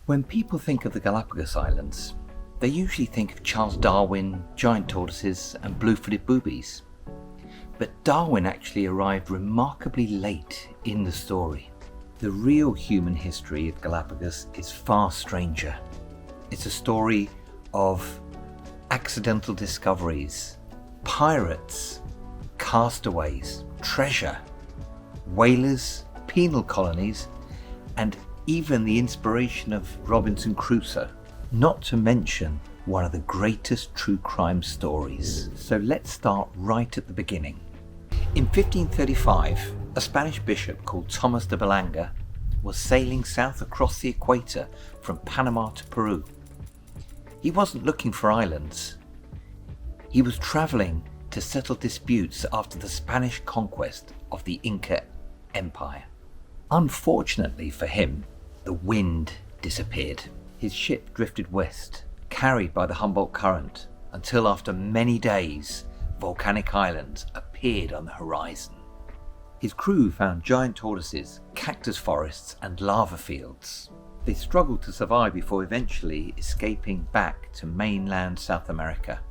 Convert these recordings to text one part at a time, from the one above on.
When people think of the Galapagos Islands, they usually think of Charles Darwin, giant tortoises and blue-footed boobies. But Darwin actually arrived remarkably late in the story. The real human history of Galapagos is far stranger. It's a story of accidental discoveries, pirates, castaways, treasure, whalers, penal colonies, and even the inspiration of Robinson Crusoe, not to mention one of the greatest true crime stories. So let's start right at the beginning. In 1535, a Spanish bishop called Thomas de Belanga was sailing south across the equator from Panama to Peru. He wasn't looking for islands. He was traveling to settle disputes after the Spanish conquest of the Inca Empire. Unfortunately for him, the wind disappeared. His ship drifted west, carried by the Humboldt Current, until after many days, volcanic islands appeared on the horizon. His crew found giant tortoises, cactus forests and lava fields. They struggled to survive before eventually escaping back to mainland South America.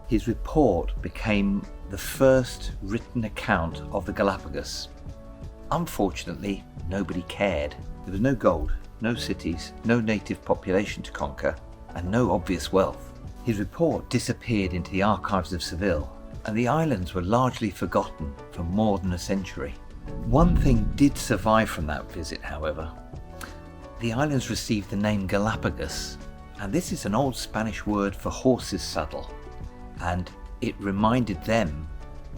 His report became the first written account of the Galapagos. Unfortunately, nobody cared. There was no gold, no cities, no native population to conquer, and no obvious wealth. His report disappeared into the archives of Seville, and the islands were largely forgotten for more than a century. One thing did survive from that visit, however. The islands received the name Galapagos, and this is an old Spanish word for horse's saddle, and it reminded them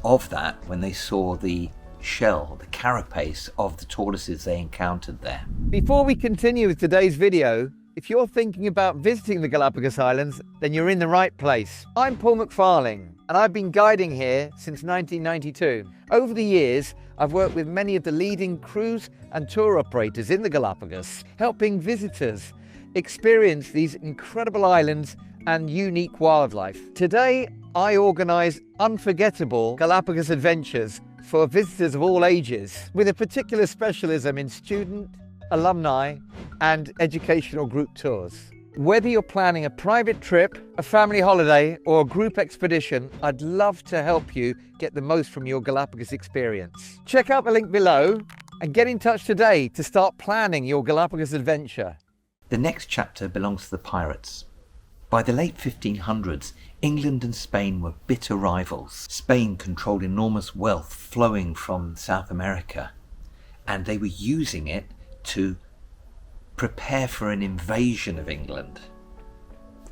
of that when they saw the shell, the carapace of the tortoises they encountered there. Before we continue with today's video, if you're thinking about visiting the Galapagos Islands, then you're in the right place. I'm Paul McFarling, and I've been guiding here since 1992. Over the years, I've worked with many of the leading cruise and tour operators in the Galapagos, helping visitors experience these incredible islands and unique wildlife. Today, I organise unforgettable Galapagos adventures for visitors of all ages, with a particular specialism in student, alumni and educational group tours. Whether you're planning a private trip, a family holiday or a group expedition, I'd love to help you get the most from your Galapagos experience. Check out the link below and get in touch today to start planning your Galapagos adventure. The next chapter belongs to the pirates. By the late 1500s, England and Spain were bitter rivals. Spain controlled enormous wealth flowing from South America, and they were using it to prepare for an invasion of England.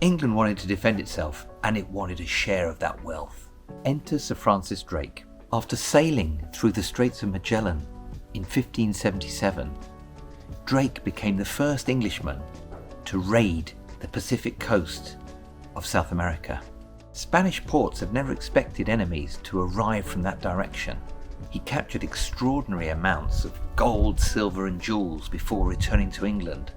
England wanted to defend itself, and it wanted a share of that wealth. Enter Sir Francis Drake. After sailing through the Straits of Magellan in 1577, Drake became the first Englishman to raid the Pacific coast of South America. Spanish ports had never expected enemies to arrive from that direction. He captured extraordinary amounts of gold, silver and jewels before returning to England.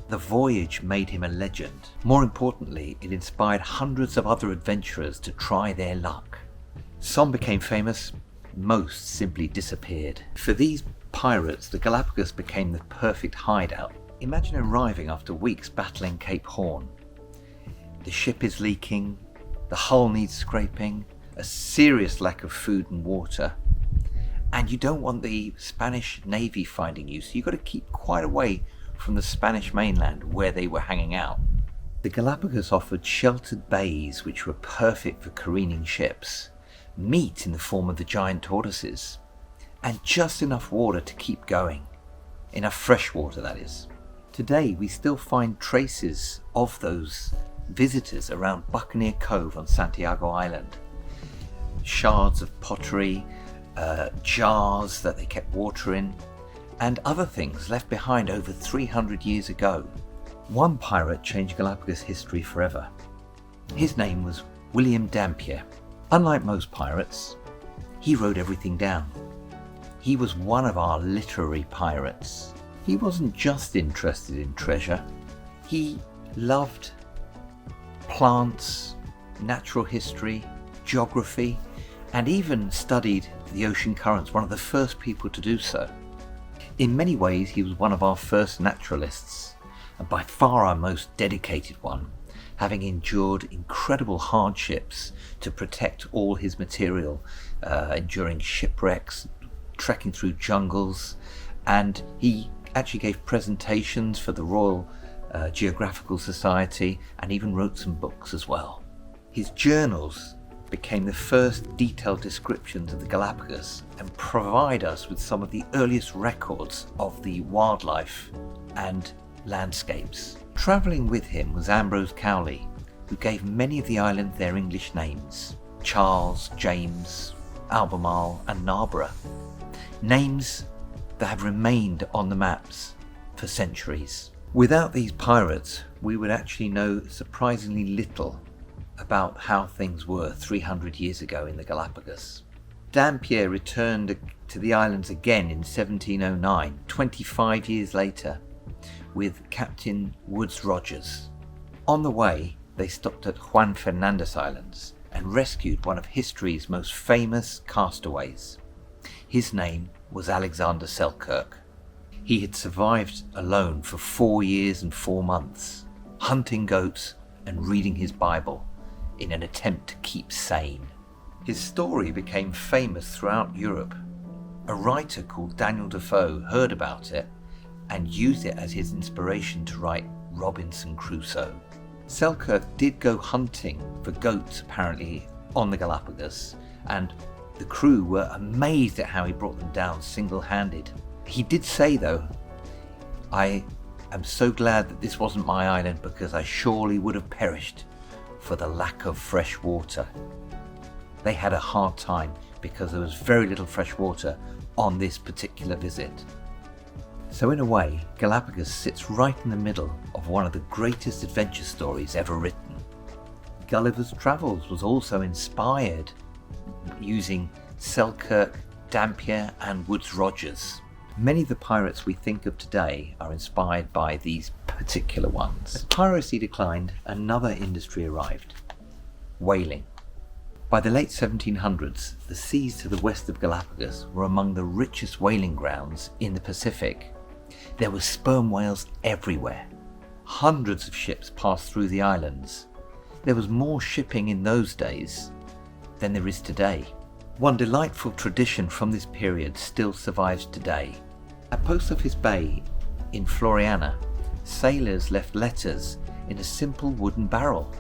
The voyage made him a legend. More importantly, it inspired hundreds of other adventurers to try their luck. Some became famous, most simply disappeared. For these pirates, the Galapagos became the perfect hideout. Imagine arriving after weeks battling Cape Horn. The ship is leaking, the hull needs scraping, a serious lack of food and water, and you don't want the Spanish Navy finding you, so you've got to keep quite away from the Spanish mainland where they were hanging out. The Galapagos offered sheltered bays which were perfect for careening ships, meat in the form of the giant tortoises, and just enough water to keep going. Enough fresh water, that is. Today we still find traces of those visitors around Buccaneer Cove on Santiago Island. Shards of pottery, jars that they kept water in, and other things left behind over 300 years ago. One pirate changed Galapagos history forever. His name was William Dampier. Unlike most pirates, he wrote everything down. He was one of our literary pirates. He wasn't just interested in treasure. He loved plants, natural history, geography, and even studied the ocean currents, one of the first people to do so. In many ways, he was one of our first naturalists, and by far our most dedicated one, having endured incredible hardships to protect all his material, enduring shipwrecks, trekking through jungles, and he actually gave presentations for the Royal Geographical Society and even wrote some books as well. His journals became the first detailed descriptions of the Galapagos and provide us with some of the earliest records of the wildlife and landscapes. Travelling with him was Ambrose Cowley, who gave many of the islands their English names: Charles, James, Albemarle and Narborough. Names that have remained on the maps for centuries. Without these pirates, we would actually know surprisingly little about how things were 300 years ago in the Galapagos. Dampier returned to the islands again in 1709, 25 years later, with Captain Woodes Rogers. On the way, they stopped at Juan Fernandez Islands and rescued one of history's most famous castaways. His name was Alexander Selkirk. He had survived alone for 4 years and 4 months, hunting goats and reading his Bible in an attempt to keep sane. His story became famous throughout Europe. A writer called Daniel Defoe heard about it and used it as his inspiration to write Robinson Crusoe. Selkirk did go hunting for goats apparently on the Galapagos, and the crew were amazed at how he brought them down single-handed. He did say though, "I am so glad that this wasn't my island, because I surely would have perished for the lack of fresh water." They had a hard time because there was very little fresh water on this particular visit. So in a way, Galapagos sits right in the middle of one of the greatest adventure stories ever written. Gulliver's Travels was also inspired using Selkirk, Dampier and Woodes Rogers. Many of the pirates we think of today are inspired by these particular ones. As piracy declined, another industry arrived: whaling. By the late 1700s, the seas to the west of Galapagos were among the richest whaling grounds in the Pacific. There were sperm whales everywhere. Hundreds of ships passed through the islands. There was more shipping in those days than there is today. One delightful tradition from this period still survives today. At Post Office Bay in Floreana, sailors left letters in a simple wooden barrel,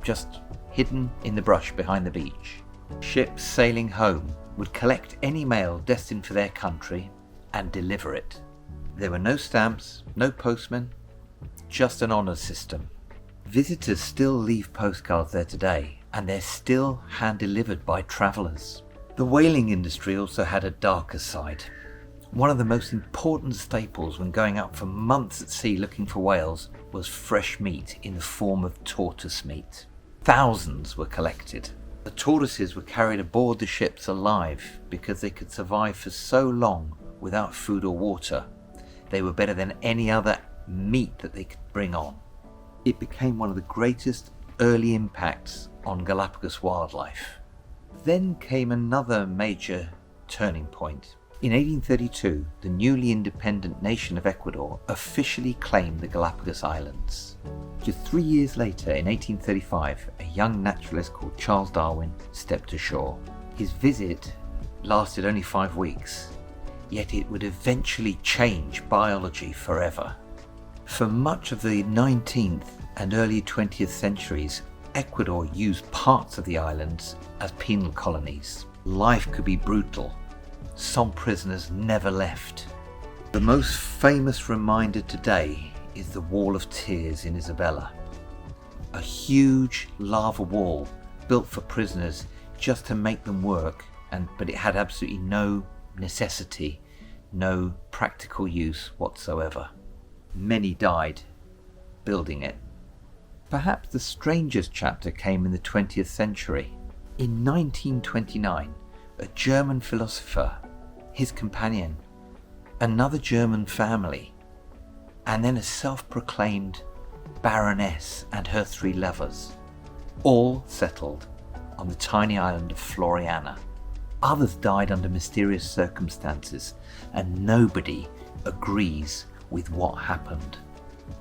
just hidden in the brush behind the beach. Ships sailing home would collect any mail destined for their country and deliver it. There were no stamps, no postmen, just an honours system. Visitors still leave postcards there today, and they're still hand-delivered by travellers. The whaling industry also had a darker side. One of the most important staples when going out for months at sea looking for whales was fresh meat in the form of tortoise meat. Thousands were collected. The tortoises were carried aboard the ships alive because they could survive for so long without food or water. They were better than any other meat that they could bring on. It became one of the greatest early impacts on Galapagos wildlife. Then came another major turning point. In 1832, the newly independent nation of Ecuador officially claimed the Galapagos Islands. Just 3 years later, in 1835, a young naturalist called Charles Darwin stepped ashore. His visit lasted only 5 weeks, yet it would eventually change biology forever. For much of the 19th and early 20th centuries, Ecuador used parts of the islands as penal colonies. Life could be brutal. Some prisoners never left. The most famous reminder today is the Wall of Tears in Isabela. A huge lava wall built for prisoners just to make them work, but it had absolutely no necessity, no practical use whatsoever. Many died building it. Perhaps the strangest chapter came in the 20th century. In 1929, a German philosopher, his companion, another German family, and then a self-proclaimed baroness and her 3 lovers, all settled on the tiny island of Floreana. Others died under mysterious circumstances, and nobody agrees with what happened.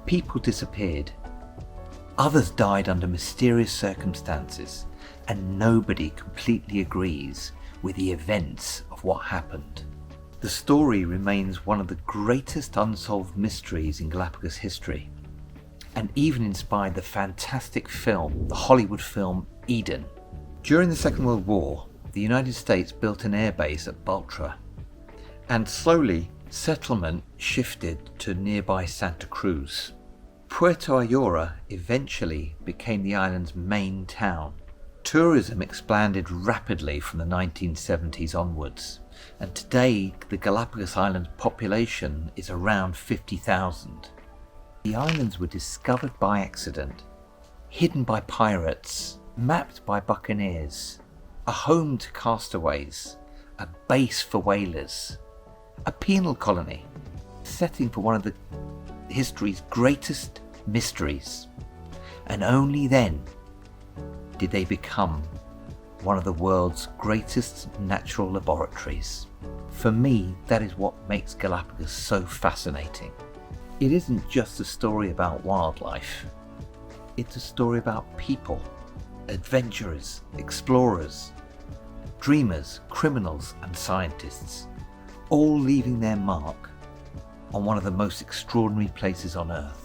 People disappeared. Others died under mysterious circumstances, and nobody completely agrees with the events of what happened. The story remains one of the greatest unsolved mysteries in Galapagos history, and even inspired the fantastic film, the Hollywood film Eden. During the Second World War, the United States built an airbase at Baltra, and slowly settlement shifted to nearby Santa Cruz. Puerto Ayora eventually became the island's main town. Tourism expanded rapidly from the 1970s onwards, and today the Galapagos Islands population is around 50,000. The islands were discovered by accident, hidden by pirates, mapped by buccaneers, a home to castaways, a base for whalers, a penal colony, setting for one of the history's greatest mysteries. And only then did they become one of the world's greatest natural laboratories. For me, that is what makes Galapagos so fascinating. It isn't just a story about wildlife. It's a story about people, adventurers, explorers, dreamers, criminals and scientists, all leaving their mark on one of the most extraordinary places on Earth.